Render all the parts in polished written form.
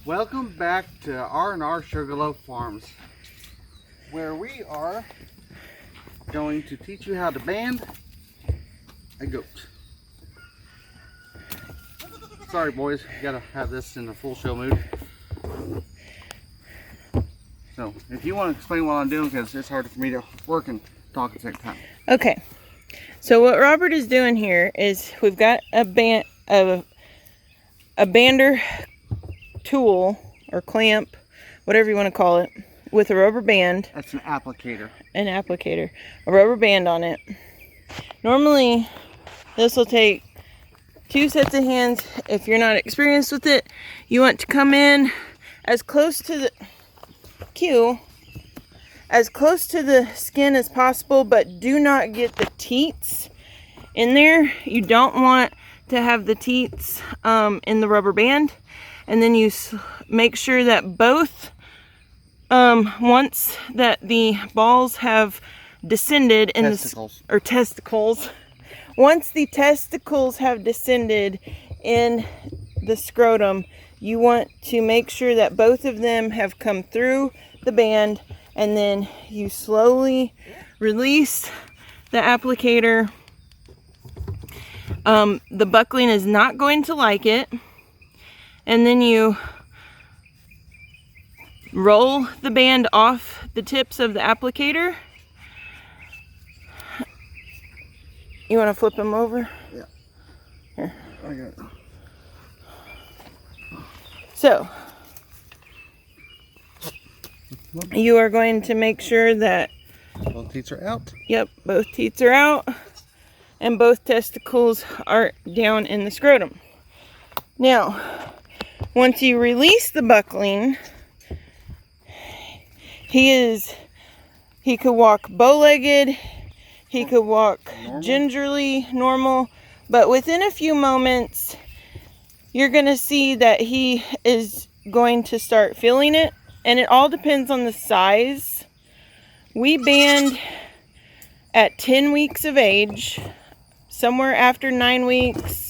Welcome back to R&R Sugarloaf Farms, where we are going to teach you how to band a goat. Sorry boys, we gotta have this in the full show mood. So if you want to explain what I'm doing, because it's hard for me to work and talk at the same time. Okay, so what Robert is doing here is we've got a bander tool or clamp, whatever you want to call it, with a rubber band. That's an applicator. An applicator, a rubber band on it. Normally, this will take 2 sets of hands. If you're not experienced with it, you want to come in as close to the as close to the skin as possible, but do not get the teats in there. You don't want to have the teats in the rubber band. And then you make sure that both, once that the balls have descended in testicles, once the testicles have descended in the scrotum, you want to make sure that both of them have come through the band, and then you slowly release the applicator. The buckling is not going to like it. And then you roll the band off the tips of the applicator. You want to flip them over? Yeah. Here. I got it. So, you are going to make sure that both teats are out. Yep, both teats are out. And both testicles are down in the scrotum. Now, once you release the buckling, he could walk bow-legged, he could walk gingerly, normal, but within a few moments, you're going to see that he is going to start feeling it, and it all depends on the size. We band at 10 weeks of age, somewhere after 9 weeks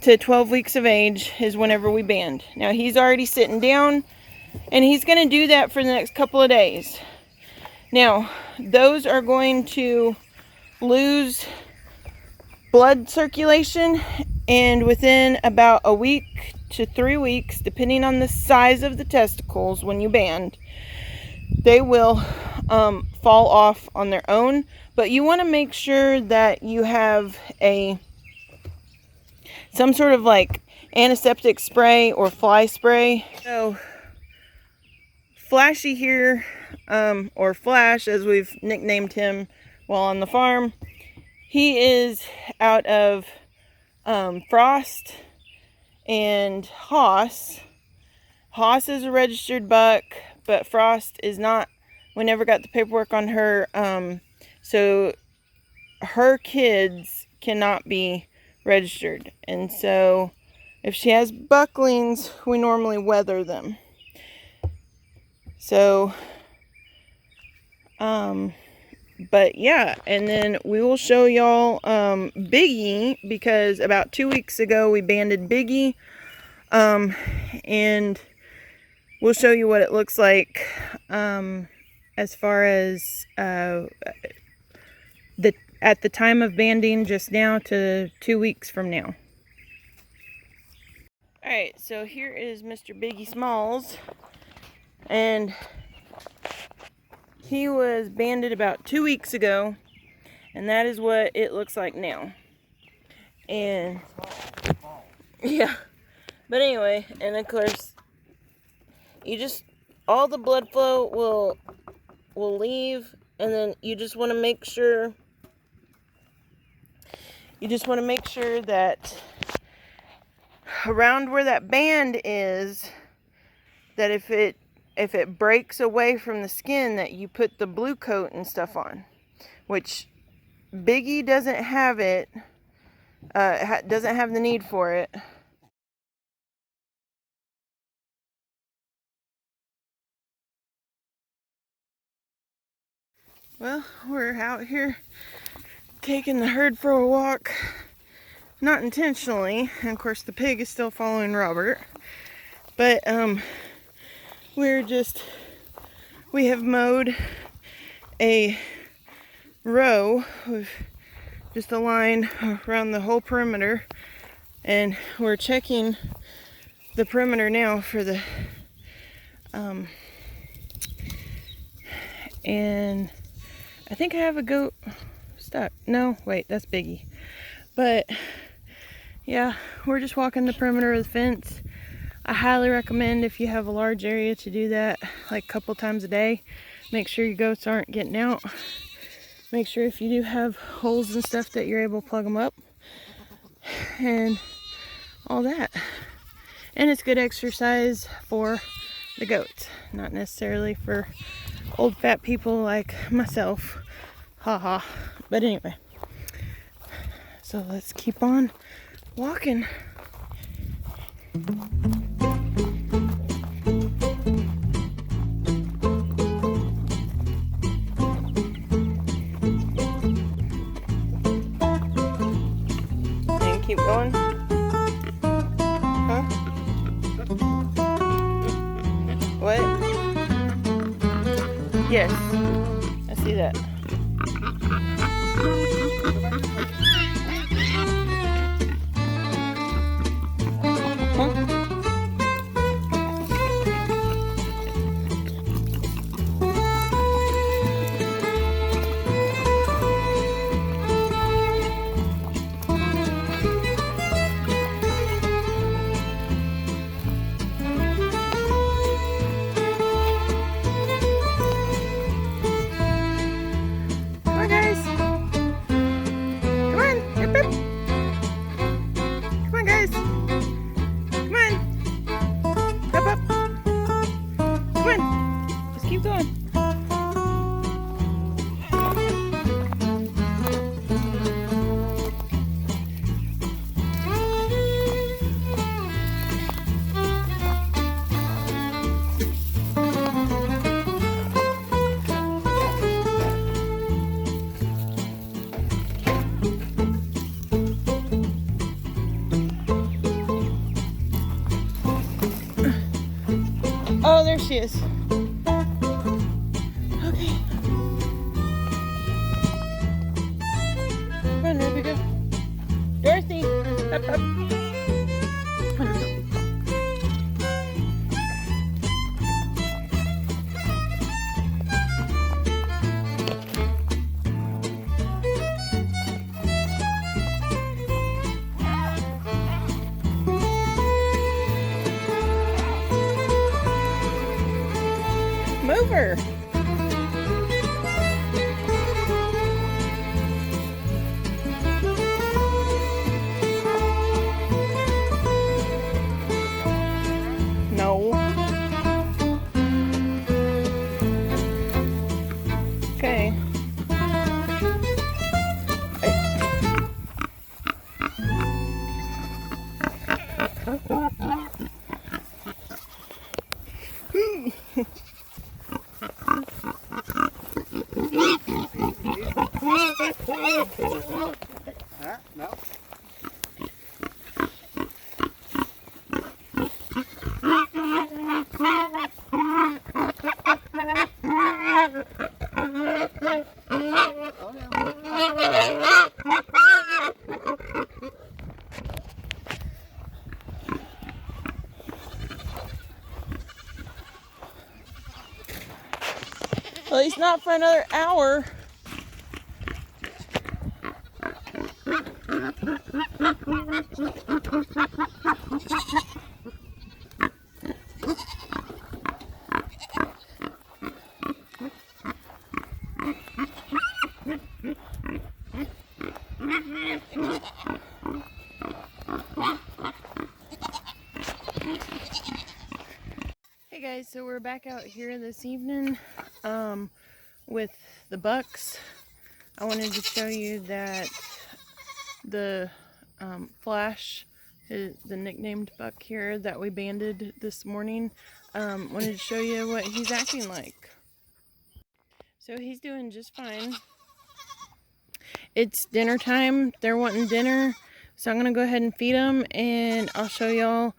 to 12 weeks of age is whenever we band. Now he's already sitting down, and he's going to do that for the next couple of days. Now those are going to lose blood circulation, and within about a week to 3 weeks, depending on the size of the testicles when you band, they will fall off on their own. But you want to make sure that you have some sort of like antiseptic spray or fly spray. So Flashy here, or Flash as we've nicknamed him while on the farm, he is out of Frost and Haas. Haas is a registered buck, but Frost is not. We never got the paperwork on her, so her kids cannot be registered. And so if she has bucklings, we normally weather them. So but yeah, and then we will show y'all Biggie, because about 2 weeks ago we banded Biggie, and we'll show you what it looks like as far as at the time of banding just now to 2 weeks from now. Alright, so here is Mr. Biggie Smalls, and he was banded about 2 weeks ago, and that is what it looks like now. And yeah, but anyway, and of course all the blood flow will leave, and then you just want to make sure that around where that band is, that if it breaks away from the skin, that you put the blue coat and stuff on, which Biggie doesn't have it, doesn't have the need for it. Well, we're out here taking the herd for a walk, not intentionally, and of course the pig is still following Robert, But we have mowed a row of just a line around the whole perimeter, and we're checking the perimeter now for the and I think I have a goat stuck. No, wait, that's Biggie. But yeah, we're just walking the perimeter of the fence. I highly recommend, if you have a large area, to do that like a couple times a day. Make sure your goats aren't getting out. Make sure if you do have holes and stuff that you're able to plug them up and all that. And it's good exercise for the goats, not necessarily for old fat people like myself. Haha. But anyway, so let's keep on walking. And keep going. Huh? What? Yes, I see that. Oh, there she is. Okay. Come on, Ruby, go. Dorothy, up, up. Come on, go. Move her. No. Okay. No. At least not for another hour. Hey guys, so we're back out here this evening with the bucks. I wanted to show you that the Flash, the nicknamed buck here that we banded this morning, wanted to show you what he's acting like. So he's doing just fine. It's dinner time. They're wanting dinner, so I'm gonna go ahead and feed them, and I'll show y'all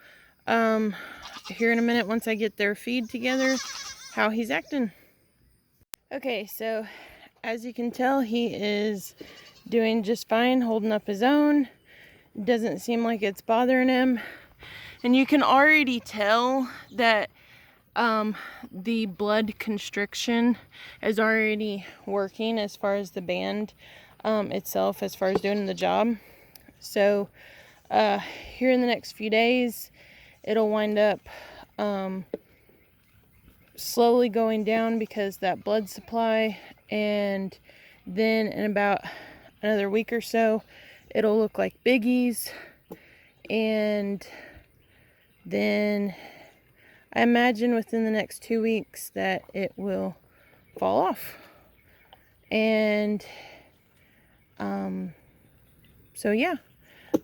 here in a minute once I get their feed together, how he's acting. Okay, so as you can tell, he is doing just fine, holding up his own. Doesn't seem like it's bothering him. And you can already tell that the blood constriction is already working as far as the band itself, as far as doing the job. So here in the next few days, it'll wind up slowly going down because that blood supply, and then in about another week or so, it'll look like biggies, and then I imagine within the next 2 weeks that it will fall off. And so yeah,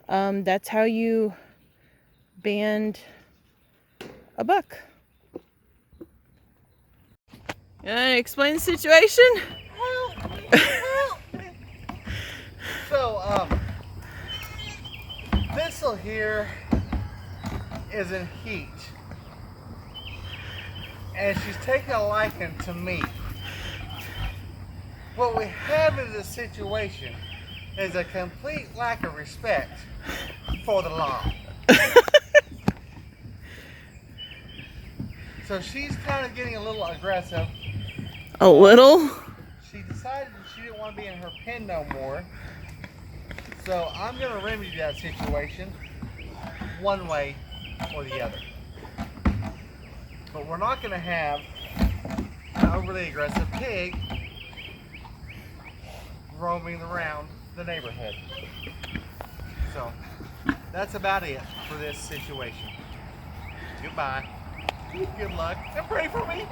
that's how you band a buck. Explain the situation. So, Thistle here is in heat, and she's taking a liking to me. What we have in this situation is a complete lack of respect for the law. So she's kind of getting a little aggressive. A little? She decided that she didn't want to be in her pen no more. So I'm going to remedy that situation one way or the other. But we're not going to have an overly aggressive pig roaming around the neighborhood. So that's about it for this situation. Goodbye. Good luck and pray for me.